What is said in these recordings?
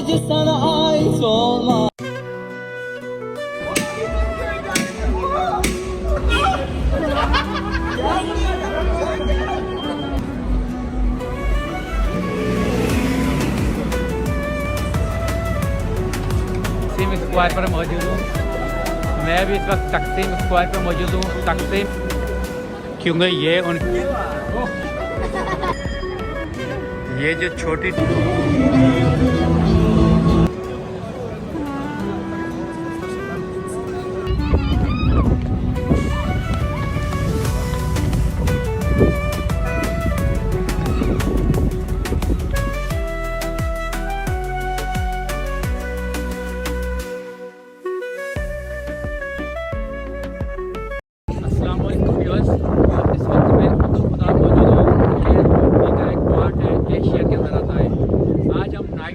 Sadece sana ait olmaz. तकसीम square पर मौजूद हूँ। मैं भी इस वक्त तकसीम स्क्वायर पर मौजूद हूँ। तकसीम क्योंकि ये जो छोटी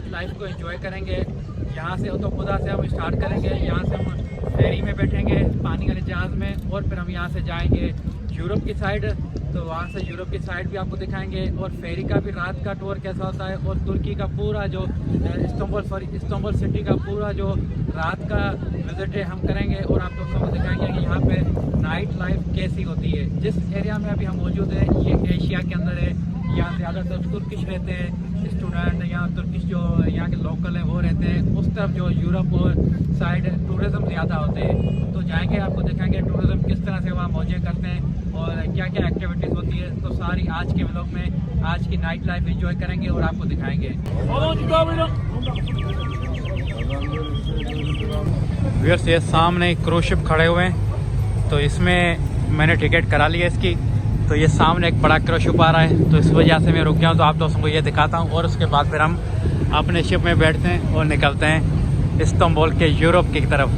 लाइफ को एंजॉय करेंगे। यहाँ से उतोपुदा से हम स्टार्ट करेंगे। यहाँ से हम फेरी में बैठेंगे पानी वाले जहाज़ में और फिर हम यहाँ से जाएंगे यूरोप की साइड। तो वहाँ से यूरोप की साइड भी आपको दिखाएंगे और फेरी का भी रात का टूर कैसा होता है और तुर्की का पूरा जो इस्तांबुल सिटी का पूरा जो रात का विजिट है हम करेंगे और आप दोस्तों को दिखाएंगे कि यहाँ पे नाइट लाइफ कैसी होती है। जिस एरिया में अभी हम मौजूद हैं ये एशिया के अंदर है। यहाँ ज़्यादातर तुर्किश रहते हैं स्टूडेंट, यहाँ तुर्किश जो यहाँ के लोकल हैं वो रहते हैं। उस तरफ जो यूरोप और साइड टूरिज़्म ज़्यादा होते हैं। तो जाएंगे आपको दिखाएंगे टूरिज़्म किस तरह से वहाँ मौजे करते हैं और क्या क्या एक्टिविटीज़ होती है। तो सारी आज के व्लॉग में आज की नाइट लाइफ एंजॉय करेंगे और आपको दिखाएंगे। व्यूअर्स ये सामने क्रूज शिप खड़े हुए हैं तो इसमें मैंने टिकट करा लिया इसकी। तो ये सामने एक बड़ा क्रूज शिप आ रहा है तो इस वजह से मैं रुक गया हूँ। तो आप दोस्तों को ये दिखाता हूँ और उसके बाद फिर हम अपने शिप में बैठते हैं और निकलते हैं इस्तांबुल के यूरोप की तरफ।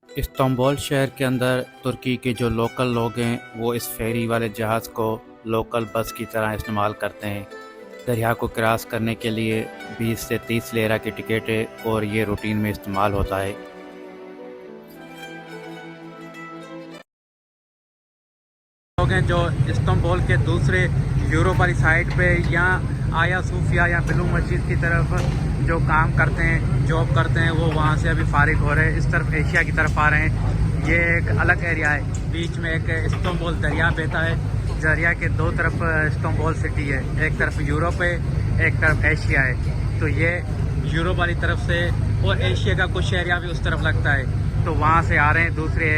इस्तांबुल शहर के अंदर तुर्की के जो लोकल लोग हैं वो इस फेरी वाले जहाज़ को लोकल बस की तरह इस्तेमाल करते हैं। दरिया को क्रॉस करने के लिए 20 से 30 लेरा की टिकट है और ये रूटीन में इस्तेमाल होता है। लोग हैं जो इस्तांबुल के दूसरे यूरोप वाली साइड पे या आया सूफिया या बिलू मस्जिद की तरफ जो काम करते हैं जॉब करते हैं वो वहाँ से अभी फारिग हो रहे हैं। इस तरफ एशिया की तरफ आ रहे हैं। ये एक अलग एरिया है। बीच में एक इस्तांबुल दरिया बहता है। दरिया के दो तरफ इस्तांबुल सिटी है। एक तरफ यूरोप है एक तरफ एशिया है। तो ये यूरोप वाली तरफ से और एशिया का कुछ एरिया भी उस तरफ लगता है। तो वहाँ से आ रहे हैं दूसरे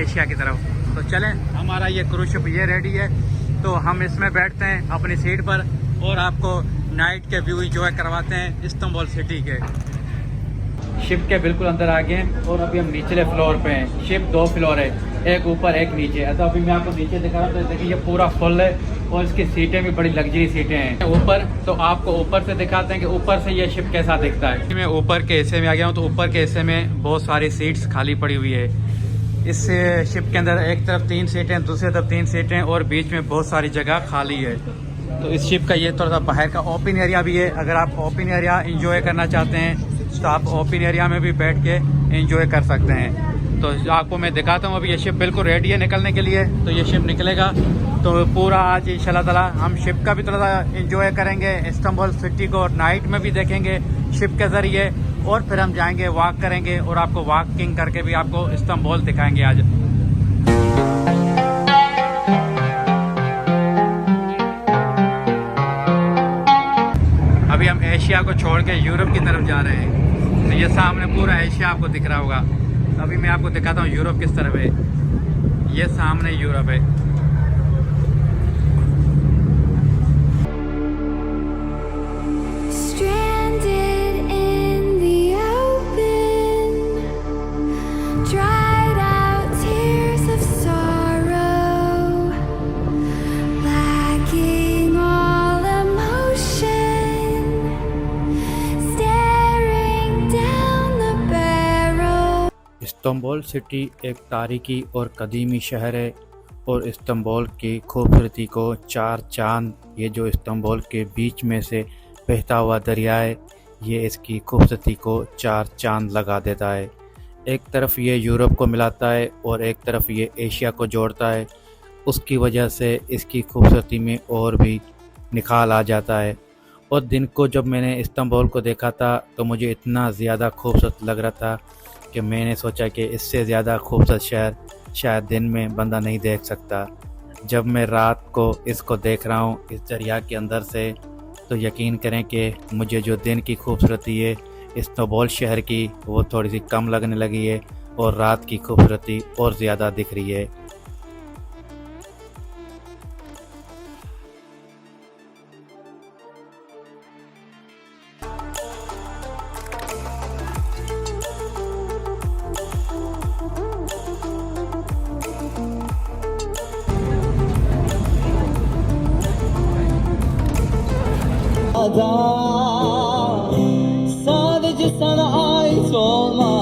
एशिया की तरफ। तो चलें हमारा ये क्रूज शिप ये रेडी है तो हम इसमें बैठते हैं अपनी सीट पर और आपको नाइट के व्यू एंजॉय करवाते हैं इस्तांबुल सिटी के। शिप के बिल्कुल अंदर आ गए हैं और अभी हम निचले फ्लोर पे हैं। शिप 2 फ्लोर है, एक ऊपर एक नीचे है। तो अभी मैं आपको नीचे दिखा रहा हूँ तो देखिए ये पूरा फुल है और इसकी सीटें भी बड़ी लग्जरी सीटें हैं। ऊपर तो आपको ऊपर से दिखाते हैं कि ऊपर से ये शिप कैसा दिखता है। मैं ऊपर के हिस्से में आ गया हूँ तो ऊपर के हिस्से में बहुत सारी सीट्स खाली पड़ी हुई है। इस शिप के अंदर एक तरफ 3 सीटें दूसरी तरफ 3 सीटें और बीच में बहुत सारी जगह खाली है। तो इस शिप का ये थोड़ा सा बाहर का ओपन एरिया भी है। अगर आप ओपन एरिया एंजॉय करना चाहते हैं तो आप ओपन एरिया में भी बैठ के एंजॉय कर सकते हैं। तो आपको मैं दिखाता हूँ अभी ये शिप बिल्कुल रेडी है निकलने के लिए। तो ये शिप निकलेगा तो पूरा आज इंशाल्लाह ताला हम शिप का भी थोड़ा सा एंजॉय करेंगे। इस्तांबुल सिटी को नाइट में भी देखेंगे शिप के ज़रिए और फिर हम जाएंगे वॉक करेंगे और आपको वॉकिंग करके भी आपको इस्तांबुल दिखाएंगे आज। अभी हम एशिया को छोड़ के यूरोप की तरफ जा रहे हैं। तो ये सामने पूरा एशिया आपको दिख रहा होगा। तो अभी मैं आपको दिखाता हूँ यूरोप किस तरफ है। ये सामने यूरोप है। इस्तांबुल सिटी एक तारीखी और कदीमी शहर है और इस्तांबुल की खूबसूरती को 4 चांद, ये जो इस्तांबुल के बीच में से बहता हुआ दरिया है, ये इसकी खूबसूरती को 4 चांद लगा देता है। एक तरफ ये यूरोप को मिलाता है और एक तरफ ये एशिया को जोड़ता है। उसकी वजह से इसकी खूबसूरती में और भी निखार आ जाता है। और दिन को जब मैंने इस्तांबुल को देखा था तो मुझे इतना ज़्यादा खूबसूरत लग रहा था कि मैंने सोचा कि इससे ज़्यादा खूबसूरत शहर शायद दिन में बंदा नहीं देख सकता। जब मैं रात को इसको देख रहा हूँ इस दरिया के अंदर से, तो यकीन करें कि मुझे जो दिन की खूबसूरती है इस्तांबुल शहर की वो थोड़ी सी कम लगने लगी है और रात की खूबसूरती और ज़्यादा दिख रही है। Sadece sana ait olma.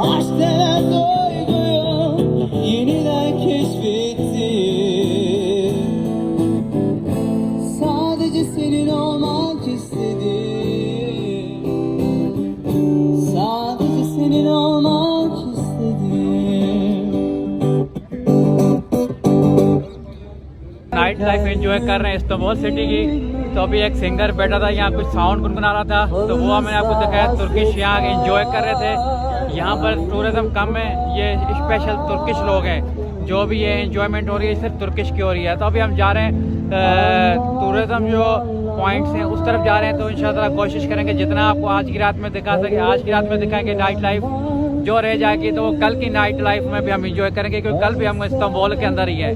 Aşk denen duyguyu yeniden keşfettim. Sadece senin olmak istedim. Sadece senin olmak istedim. Night life enjoy कर रहे हैं इस्तांबुल सिटी की। तो अभी एक सिंगर बैठा था यहाँ, कुछ साउंड गुनगुना रहा था, तो वो मैंने आपको दिखाया। तुर्किश यहाँ एंजॉय कर रहे थे। यहाँ पर टूरिज्म कम है, ये स्पेशल तुर्किश लोग हैं। जो भी ये एंजॉयमेंट हो रही है सिर्फ तुर्किश की हो रही है। तो अभी हम जा रहे हैं टूरिज्म जो पॉइंट्स हैं उस तरफ जा रहे हैं। तो इंशाल्लाह कोशिश करेंगे जितना आपको आज की रात में दिखा सके, आज की रात में दिखाएंगे। नाइट लाइफ जो रह जाएगी तो वो कल की नाइट लाइफ में भी हम इंजॉय करेंगे, क्योंकि कल भी हम इस्तांबुल के अंदर ही है।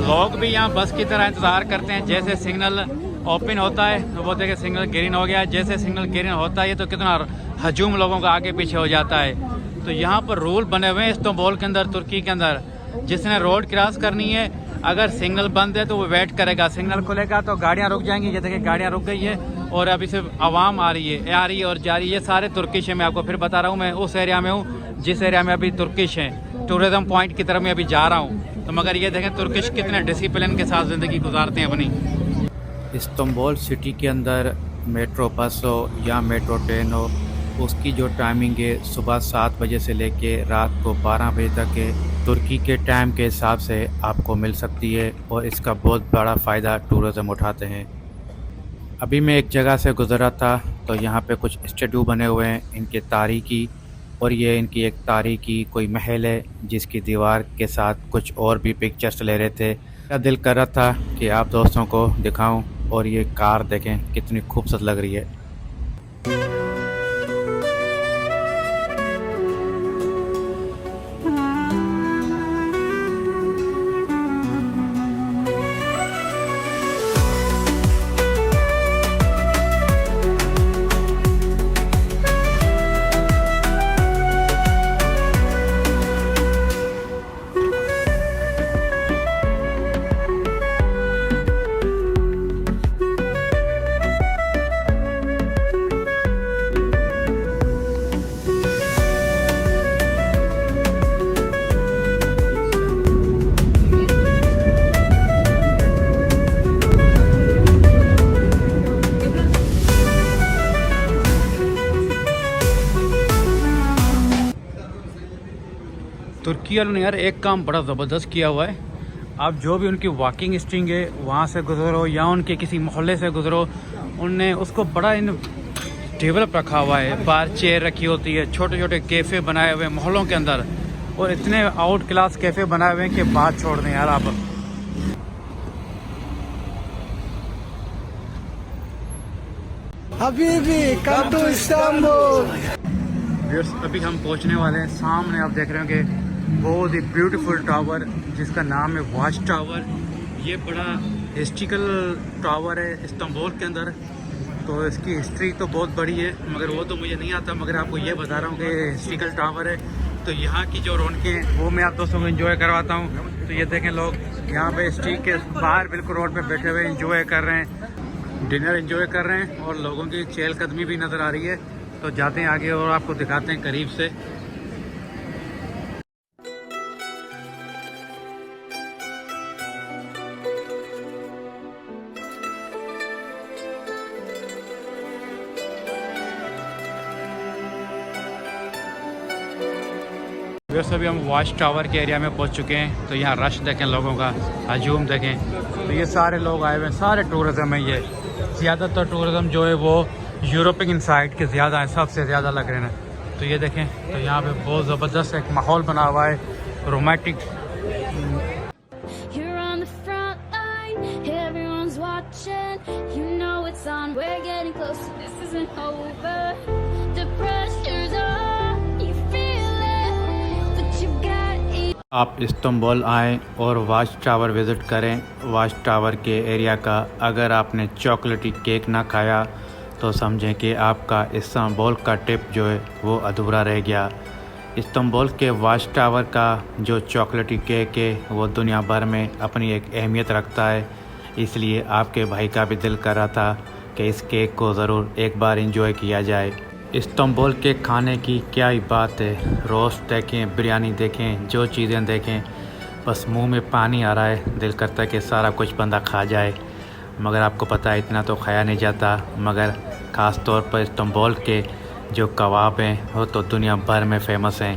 लोग भी यहाँ बस की तरह इंतज़ार करते हैं। जैसे सिग्नल ओपन होता है तो वो देखे सिग्नल ग्रीन हो गया, जैसे सिग्नल ग्रीन होता है तो कितना हजूम लोगों का आगे पीछे हो जाता है। तो यहाँ पर रूल बने हुए हैं इस्तांबुल के अंदर, तुर्की के अंदर। जिसने रोड क्रॉस करनी है, अगर सिग्नल बंद है तो वो वेट करेगा, सिग्नल खुलेगा तो गाड़ियाँ रुक जाएंगी। ये देखिए गाड़ियाँ रुक गई है और अभी सिर्फ आवाम आ रही है और जा रही है। ये सारे तुर्किश है। मैं आपको फिर बता रहा हूँ, मैं उस एरिया में हूँ जिस एरिया में अभी तुर्किश हैं। टूरिज्म पॉइंट की तरफ मैं अभी जा रहा हूँ। तो मगर ये देखें तुर्किश कितने डिसिप्लिन के साथ ज़िंदगी गुजारते हैं अपनी। इस्तांबुल सिटी के अंदर मेट्रो बस हो या मेट्रो ट्रेन हो, उसकी जो टाइमिंग है सुबह 7 बजे से लेके रात को 12 बजे तक है। तुर्की के टाइम के हिसाब से आपको मिल सकती है और इसका बहुत बड़ा फ़ायदा टूरिज़्म उठाते हैं। अभी मैं एक जगह से गुज़रा था तो यहाँ पे कुछ स्टैचू बने हुए हैं इनके तारीखी, और ये इनकी एक तारीखी कोई महल है जिसकी दीवार के साथ कुछ और भी पिक्चर्स ले रहे थे। मेरा दिल कर रहा था कि आप दोस्तों को दिखाऊं, और ये कार देखें कितनी खूबसूरत लग रही है। तुर्की वालों ने यार एक काम बड़ा ज़बरदस्त किया हुआ है। आप जो भी उनकी वॉकिंग स्ट्रिंग है वहाँ से गुजरो या उनके किसी मोहल्ले से गुजरो, उनने उसको बड़ा इन डेवलप रखा हुआ है। बाहर चेयर रखी होती है, छोटे छोटे कैफ़े बनाए हुए हैं मोहल्लों के अंदर, और इतने आउट क्लास कैफ़े बनाए हुए हैं कि बात छोड़ दें यार आप। Habibi, come to Istanbul. अभी हम पहुंचने वाले हैं। सामने आप देख रहे हो कि बहुत ही ब्यूटीफुल टावर जिसका नाम है वॉच टावर। ये बड़ा हिस्ट्रिकल टावर है इस्तांबुल के अंदर। तो इसकी हिस्ट्री तो बहुत बड़ी है, मगर वो तो मुझे नहीं आता, मगर आपको ये बता रहा हूँ कि हिस्ट्रिकल टावर है। तो यहाँ की जो रौनकें हैं वो मैं आप दोस्तों को एंजॉय करवाता हूँ। तो ये देखें लोग यहाँ पे स्ट्रीट के बाहर बिल्कुल रोड पे बैठे हुए एंजॉय कर रहे हैं, डिनर एंजॉय कर रहे हैं, और लोगों की चहलकदमी भी नज़र आ रही है। तो जाते हैं आगे और आपको दिखाते हैं करीब से। वैसे भी हम वॉच टावर के एरिया में पहुंच चुके हैं। तो यहाँ रश देखें लोगों का, हजूम देखें। तो ये सारे लोग आए हुए हैं, सारे टूरिज़म है। ये ज़्यादातर टूरिज़म जो है वो यूरोपियन साइड के ज़्यादा है, सबसे ज़्यादा लग रहे हैं। तो ये देखें, तो यहाँ पे बहुत ज़बरदस्त एक माहौल बना हुआ है, romantic. You're on the front line, everyone's watching. You know it's on, we're getting closer, this isn't over. The pressure's on, you feel it, but you got it. आप इस्तांबुल आएँ और वाच टावर विज़िट करें। Watch tower के area का अगर आपने चॉकलेटी cake ना खाया तो समझें कि आपका इस्तांबुल का ट्रिप जो है वो अधूरा रह गया। इस्तांबुल के वाच टावर का जो चॉकलेटी केक है वो दुनिया भर में अपनी एक अहमियत रखता है, इसलिए आपके भाई का भी दिल कर रहा था कि इस केक को ज़रूर एक बार एंजॉय किया जाए। इस्तांबुल के खाने की क्या ही बात है, रोस्ट देखें, बिरयानी देखें, जो चीज़ें देखें बस मुंह में पानी आ रहा है, दिल करता है कि सारा कुछ बंदा खा जाए। मगर आपको पता है इतना तो खाया नहीं जाता, मगर ख़ास तौर पर इस्तांबुल के जो कबाब हैं वो तो दुनिया भर में फ़ेमस हैं।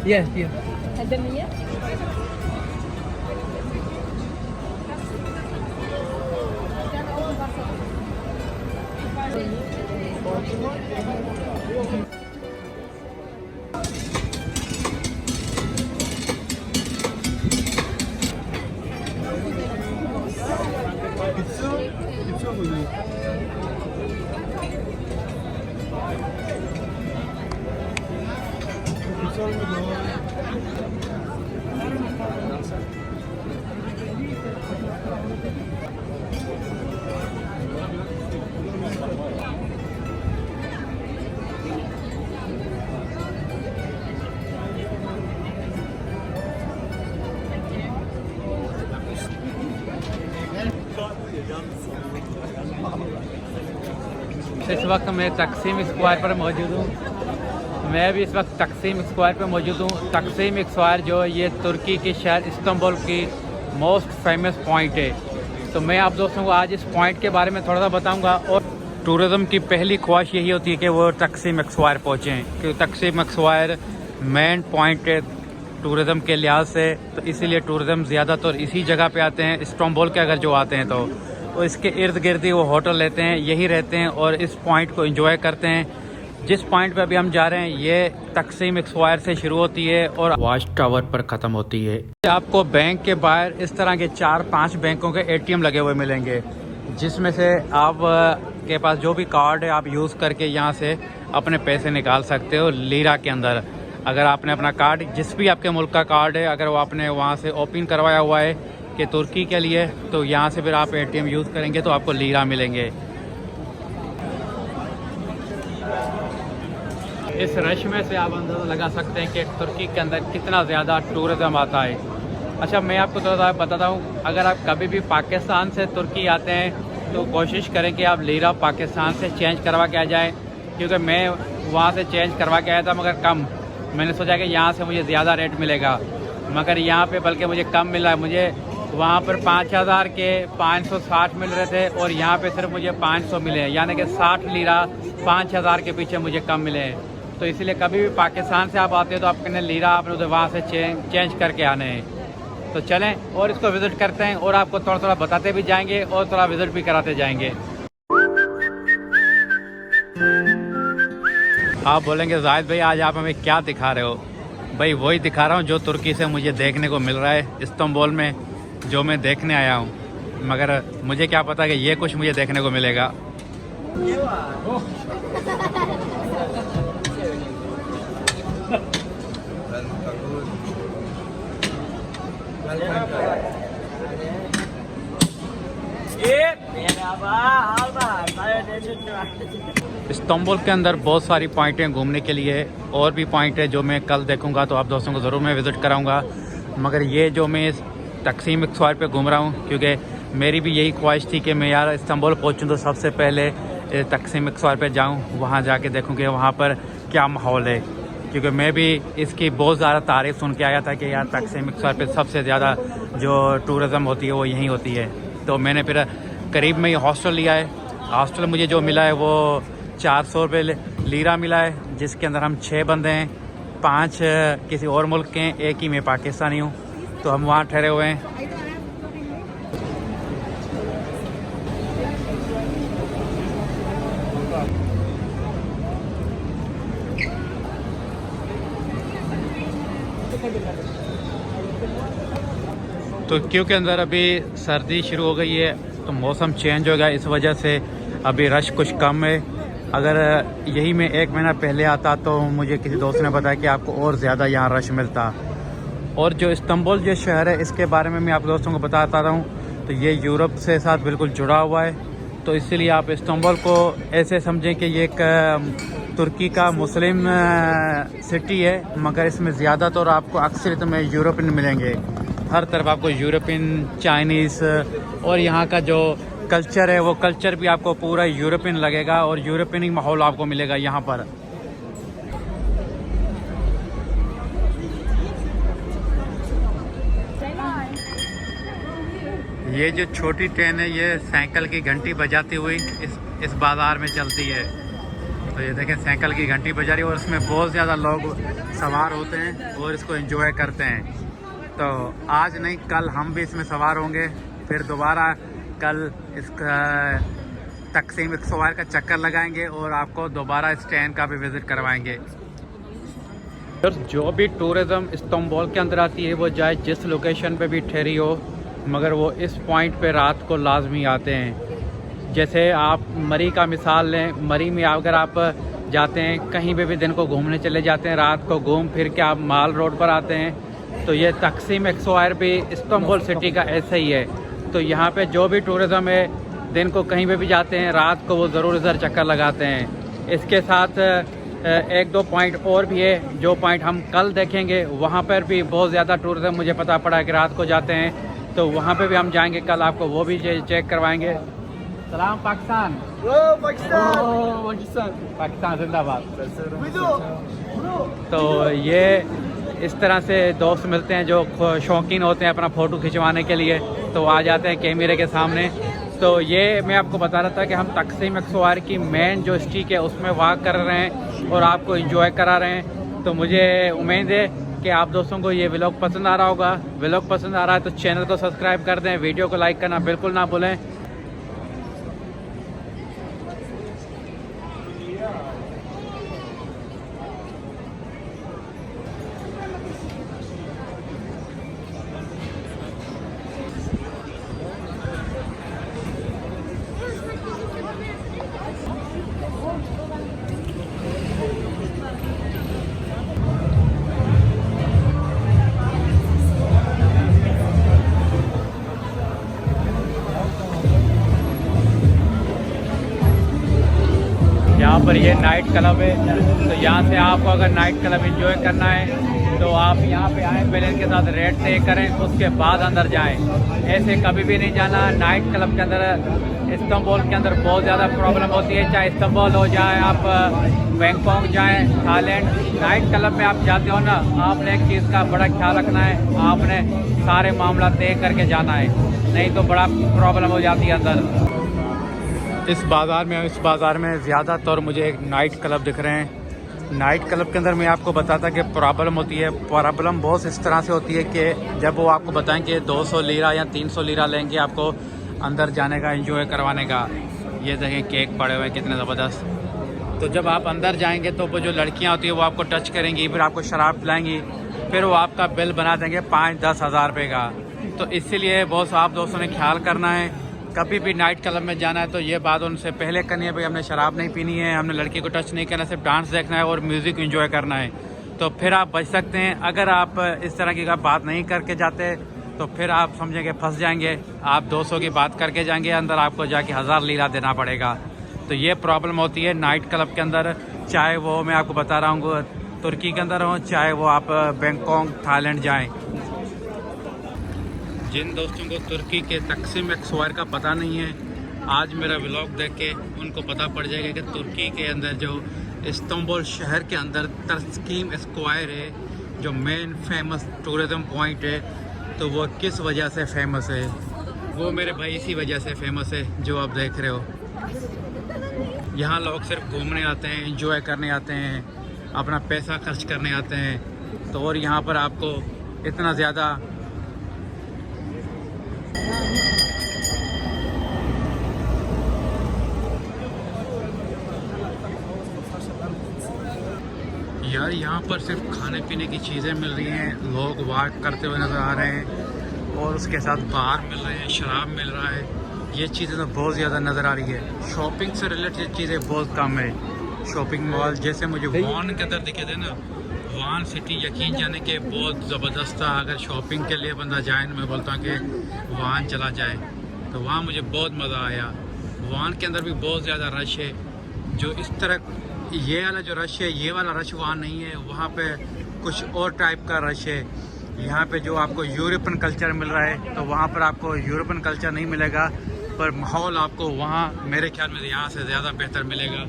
Yes, yes. इस वक्त मैं तकसीम स्क्वायर पर मौजूद हूँ। मैं भी इस वक्त तकसीम स्क्वायर पर मौजूद हूँ। तकसीम स्क्वायर जो है ये तुर्की के शहर इस्तांबुल की मोस्ट फेमस पॉइंट है। तो मैं आप दोस्तों को आज इस पॉइंट के बारे में थोड़ा सा बताऊंगा। और टूरिज़म की पहली ख्वाहिश यही होती है कि वो तकसीम स्क्वायर पहुँचें, क्योंकि तकसीम स्क्वायर मेन पॉइंट है टूरिज़म के लिहाज से। तो इसीलिए टूरिज़म ज़्यादातर इसी जगह पे आते हैं। इस्तांबुल के अगर जो आते हैं तो इसके इर्द गिर्द ही वो होटल लेते हैं, यही रहते हैं और इस पॉइंट को एंजॉय करते हैं। जिस पॉइंट पे अभी हम जा रहे हैं ये तकसीम स्क्वायर से शुरू होती है और वाच टावर पर ख़त्म होती है। आपको बैंक के बाहर इस तरह के 4-5 बैंकों के ATM लगे हुए मिलेंगे, जिसमें से आप के पास जो भी कार्ड है आप यूज़ करके यहाँ से अपने पैसे निकाल सकते हो लीरा के अंदर। अगर आपने अपना कार्ड, जिस भी आपके मुल्क का कार्ड है, अगर वो आपने वहाँ से ओपन करवाया हुआ है कि तुर्की के लिए, तो यहाँ से फिर आप ATM यूज़ करेंगे तो आपको लीरा मिलेंगे। इस रश में से आप अंदाज़ा लगा सकते हैं कि तुर्की के अंदर कितना ज़्यादा टूरिज़म आता है। अच्छा, मैं आपको थोड़ा सा बताता हूँ, अगर आप कभी भी पाकिस्तान से तुर्की आते हैं तो कोशिश करें कि आप लीरा पाकिस्तान से चेंज करवा के आ जाएँ, क्योंकि मैं वहाँ से चेंज करवा के आया था मगर कम। मैंने सोचा कि यहाँ से मुझे ज़्यादा रेट मिलेगा, मगर यहाँ पे बल्कि मुझे कम मिला। मुझे वहाँ पर 5000 के 560 मिल रहे थे और यहाँ पे सिर्फ मुझे 500 मिले, यानी कि 60 लीरा 5000 के पीछे मुझे कम मिले। तो इसलिए कभी भी पाकिस्तान से आप आते हो तो आपके लीरा आपने उधर वहाँ से चेंज करके आने हैं। तो चलें और इसको विज़िट करते हैं और आपको थोड़ा थोड़ा बताते भी जाएंगे और थोड़ा विज़िट भी कराते जाएंगे। आप बोलेंगे जाहिद भाई आज आप हमें क्या दिखा रहे हो? भाई वही दिखा रहा हूँ जो तुर्की से मुझे देखने को मिल रहा है इस्तांबुल में, जो मैं देखने आया हूँ। मगर मुझे क्या पता कि ये कुछ मुझे देखने को मिलेगा। इस्तांबुल के अंदर बहुत सारी पॉइंटें घूमने के लिए और भी पॉइंट है जो मैं कल देखूंगा, तो आप दोस्तों को ज़रूर मैं विज़िट कराऊंगा। मगर ये जो मैं तकसीम स्क्वायर पे घूम रहा हूँ, क्योंकि मेरी भी यही ख्वाहिश थी कि मैं यार इस्तांबुल पहुँचूँ तो सबसे पहले तकसीम स्क्वायर पे जाऊँ, वहाँ जाके देखूँ कि वहाँ पर क्या माहौल है। क्योंकि मैं भी इसकी बहुत ज़्यादा तारीफ़ सुन के आया था कि यार तकसीम एक्सवायर पे सबसे ज़्यादा जो टूरिज़म होती है वो यहीं होती है। तो मैंने फिर करीब में ही हॉस्टल लिया है। हॉस्टल मुझे जो मिला है वो 400 रुपये लीरा मिला है, जिसके अंदर हम 6 बंदे हैं, 5 किसी और मुल्क के हैं, एक ही मैं पाकिस्तानी हूँ। तो हम वहाँ ठहरे हुए हैं। तुर्कियों के अंदर अभी सर्दी शुरू हो गई है, तो मौसम चेंज हो गया, इस वजह से अभी रश कुछ कम है। अगर यही मैं 1 महीना पहले आता तो मुझे किसी दोस्त ने बताया कि आपको और ज़्यादा यहाँ रश मिलता। और जो इस्तांबुल जो शहर है, इसके बारे में मैं आप दोस्तों को बताता रहा हूँ, तो ये यूरोप से साथ बिल्कुल जुड़ा हुआ है। तो इसीलिए आप इस्तांबुल को ऐसे समझें कि ये एक तुर्की का मुस्लिम सिटी है, मगर इसमें ज़्यादातर आपको अक्सरियत में यूरोपियन मिलेंगे। हर तरफ आपको यूरोपियन, चाइनीज़, और यहाँ का जो कल्चर है वो कल्चर भी आपको पूरा यूरोपियन लगेगा और यूरोपियन ही माहौल आपको मिलेगा यहाँ पर। ये जो छोटी ट्रेन है ये साइकिल की घंटी बजाती हुई इस बाज़ार में चलती है। तो ये देखें साइकिल की घंटी बजा रही है और इसमें बहुत ज़्यादा लोग सवार होते हैं और इसको एंजॉय करते हैं। तो आज नहीं, कल हम भी इसमें सवार होंगे, फिर दोबारा कल इसका तकसीम एक्सवायर का चक्कर लगाएंगे और आपको दोबारा इस ट्रेन का भी विज़िट करवाएंगे। जो भी टूरिज़म इस्तांबुल के अंदर आती है वो चाहे जिस लोकेशन पे भी ठहरी हो, मगर वो इस पॉइंट पे रात को लाजमी आते हैं। जैसे आप मरी का मिसाल लें, मरी में अगर आप जाते हैं, कहीं पे भी दिन को घूमने चले जाते हैं, रात को घूम फिर के आप माल रोड पर आते हैं, तो ये तकसीम एक्सवायर भी इस्तांबुल सिटी का ऐसा ही है। तो यहाँ पे जो भी टूरिज़म है, दिन को कहीं पे भी जाते हैं, रात को वो ज़रूर इधर चक्कर लगाते हैं। इसके साथ 1-2 पॉइंट और भी है, जो पॉइंट हम कल देखेंगे। वहाँ पर भी बहुत ज़्यादा टूरिज़म मुझे पता पड़ा है कि रात को जाते हैं, तो वहाँ पे भी हम जाएंगे कल, आपको वो भी चेक करवाएंगे। सलाम पाकिस्तान। पाकिस्तान जिंदाबाद। तो ये इस तरह से दोस्त मिलते हैं जो शौकीन होते हैं अपना फ़ोटो खिंचवाने के लिए, तो आ जाते हैं कैमरे के सामने। तो ये मैं आपको बता रहा था कि हम तकसीम एक्सवायर की मेन जो स्ट्रीट है उसमें वॉक कर रहे हैं और आपको एंजॉय करा रहे हैं। तो मुझे उम्मीद है कि आप दोस्तों को ये व्लॉग पसंद आ रहा होगा। व्लॉग पसंद आ रहा है तो चैनल को सब्सक्राइब कर दें, वीडियो को लाइक करना बिल्कुल ना भूलें। यहाँ पर ये नाइट क्लब है, तो यहाँ से आपको अगर नाइट क्लब एंजॉय करना है तो आप यहाँ पे आएँ, पहले इनके साथ रेट तय करें, उसके बाद अंदर जाएं। ऐसे कभी भी नहीं जाना। नाइट क्लब के अंदर इस्तांबुल के अंदर बहुत ज़्यादा प्रॉब्लम होती है, चाहे इस्तांबुल हो, जाए आप बैंकॉक जाएँ, थाईलैंड। नाइट क्लब में आप जाते हो ना, आपने एक चीज़ का बड़ा ख्याल रखना है, आपने सारे मामला तय करके जाना है, नहीं तो बड़ा प्रॉब्लम हो जाती है अंदर। इस बाज़ार में ज़्यादातर मुझे एक नाइट क्लब दिख रहे हैं। नाइट क्लब के अंदर मैं आपको बताता कि प्रॉब्लम होती है। प्रॉब्लम बहुत इस तरह से होती है कि जब वो आपको बताएं कि 200 लीरा या 300 लीरा लेंगे आपको अंदर जाने का, एंजॉय करवाने का। ये देखें केक पड़े हुए हैं कितने ज़बरदस्त। तो जब आप अंदर जाएंगे तो वो जो लड़कियाँ होती हैं वो आपको टच करेंगी, फिर आपको शराब पिलाएंगी, फिर वो आपका बिल बना देंगे 5-10 हज़ार रुपये का। तो इसीलिए बहुत आप दोस्तों ने ख्याल करना है, कभी भी नाइट क्लब में जाना है तो ये बात उनसे पहले करनी है, भाई हमने शराब नहीं पीनी है, हमने लड़की को टच नहीं करना, सिर्फ डांस देखना है और म्यूज़िक एंजॉय करना है, तो फिर आप बच सकते हैं। अगर आप इस तरह की बात नहीं करके जाते तो फिर आप समझेंगे फंस जाएंगे। आप 200 की बात करके जाएंगे, अंदर आपको जाके 1000 लीरा देना पड़ेगा। तो ये प्रॉब्लम होती है नाइट क्लब के अंदर, चाहे वो मैं आपको बता रहा हूँ तुर्की के अंदर हो, चाहे वो आप बैंकॉक, थाईलैंड जाएँ। जिन दोस्तों को तुर्की के तकसीम एक्सवायर का पता नहीं है, आज मेरा व्लॉग देख के उनको पता पड़ जाएगा कि तुर्की के अंदर जो इस्तांबुल शहर के अंदर तस्कीम स्क्वायर है जो मेन फेमस टूरिज़म पॉइंट है। तो वो किस वजह से फेमस है, वो मेरे भाई इसी वजह से फेमस है जो आप देख रहे हो। यहाँ लोग सिर्फ घूमने आते हैं, एंजॉय करने आते हैं, अपना पैसा खर्च करने आते हैं। तो और यहाँ पर आपको इतना ज़्यादा यार यहाँ पर सिर्फ खाने पीने की चीज़ें मिल रही हैं, लोग वॉक करते हुए नज़र आ रहे हैं और उसके साथ बार मिल रहे हैं, शराब मिल रहा है। ये चीज़ें तो बहुत ज़्यादा नज़र आ रही है। शॉपिंग से रिलेटेड चीज़ें बहुत कम है। शॉपिंग मॉल जैसे मुझे वान के अंदर दिखे थे ना, वान सिटी यकीन जाने के बहुत ज़बरदस्त था। अगर शॉपिंग के लिए बंदा जाए तो मैं बोलता हूँ कि वान चला जाए, तो वहाँ मुझे बहुत मज़ा आया। वान के अंदर भी बहुत ज़्यादा रश है। जो इस तरह ये वाला जो रश है, ये वाला रश वहाँ नहीं है, वहाँ पे कुछ और टाइप का रश है। यहाँ पे जो आपको यूरोपियन कल्चर मिल रहा है, तो वहाँ पर आपको यूरोपियन कल्चर नहीं मिलेगा, पर माहौल आपको वहाँ मेरे ख्याल में यहाँ से ज़्यादा बेहतर मिलेगा।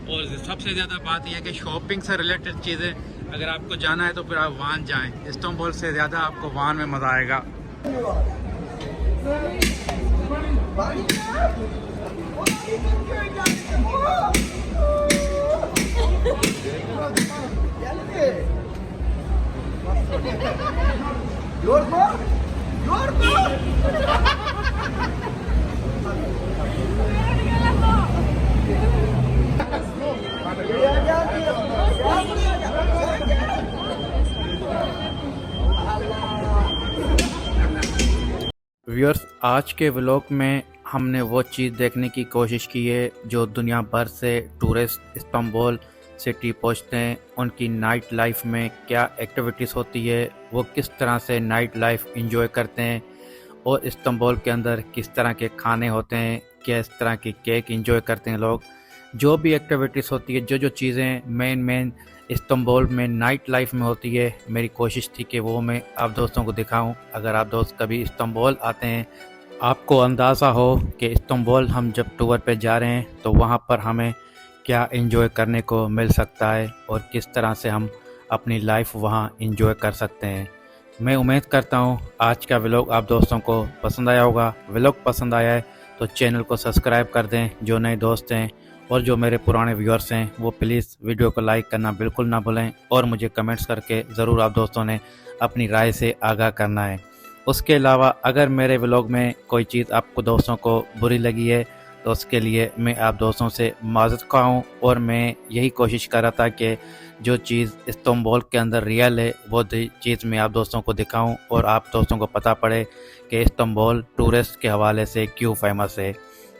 और सबसे ज़्यादा बात यह है कि शॉपिंग से रिलेटेड चीज़ें अगर आपको जाना है तो फिर आप वहाँ जाएँ। इस्तांबुल से ज़्यादा आपको वहाँ में मज़ा आएगा। व्यूअर्स, आज के व्लॉग में हमने वो चीज़ देखने की कोशिश की है जो दुनिया भर से टूरिस्ट इस्तांबुल सिटी पहुँचते हैं। उनकी नाइट लाइफ में क्या एक्टिविटीज़ होती है, वो किस तरह से नाइट लाइफ एंजॉय करते हैं, और इस्तांबुल के अंदर किस तरह के खाने होते हैं, किस तरह के केक एंजॉय करते हैं लोग। जो भी एक्टिविटीज़ होती है, जो चीज़ें मेन इस्तांबुल में नाइट लाइफ में होती है, मेरी कोशिश थी कि वो मैं आप दोस्तों को दिखाऊं। अगर आप दोस्त कभी इस्तांबुल आते हैं, आपको अंदाज़ा हो कि इस्तांबुल हम जब टूर पे जा रहे हैं तो वहाँ पर हमें क्या एंजॉय करने को मिल सकता है और किस तरह से हम अपनी लाइफ वहाँ एंजॉय कर सकते हैं। मैं उम्मीद करता हूँ आज का व्लॉग आप दोस्तों को पसंद आया होगा। व्लॉग पसंद आया है तो चैनल को सब्सक्राइब कर दें जो नए दोस्त हैं, और जो मेरे पुराने व्यूअर्स हैं वो प्लीज़ वीडियो को लाइक करना बिल्कुल ना भूलें, और मुझे कमेंट्स करके ज़रूर आप दोस्तों ने अपनी राय से आगाह करना है। उसके अलावा अगर मेरे व्लॉग में कोई चीज़ आपको दोस्तों को बुरी लगी है तो उसके लिए मैं आप दोस्तों से माज़रत ख़्वाह हूँ, और मैं यही कोशिश कर रहा था कि जो चीज़ इस्तांबुल के अंदर रियल है वो चीज़ मैं आप दोस्तों को दिखाऊं और आप दोस्तों को पता पड़े कि इस्तांबुल टूरिस्ट के हवाले से क्यों फेमस है।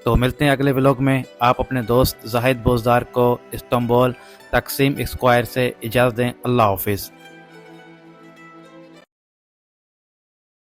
तो मिलते हैं अगले व्लॉग में। आप अपने दोस्त जाहिद बोजदार को इस्तांबुल तकसीम स्क्वायर से इजाज़त दें। अल्लाह हाफिज़।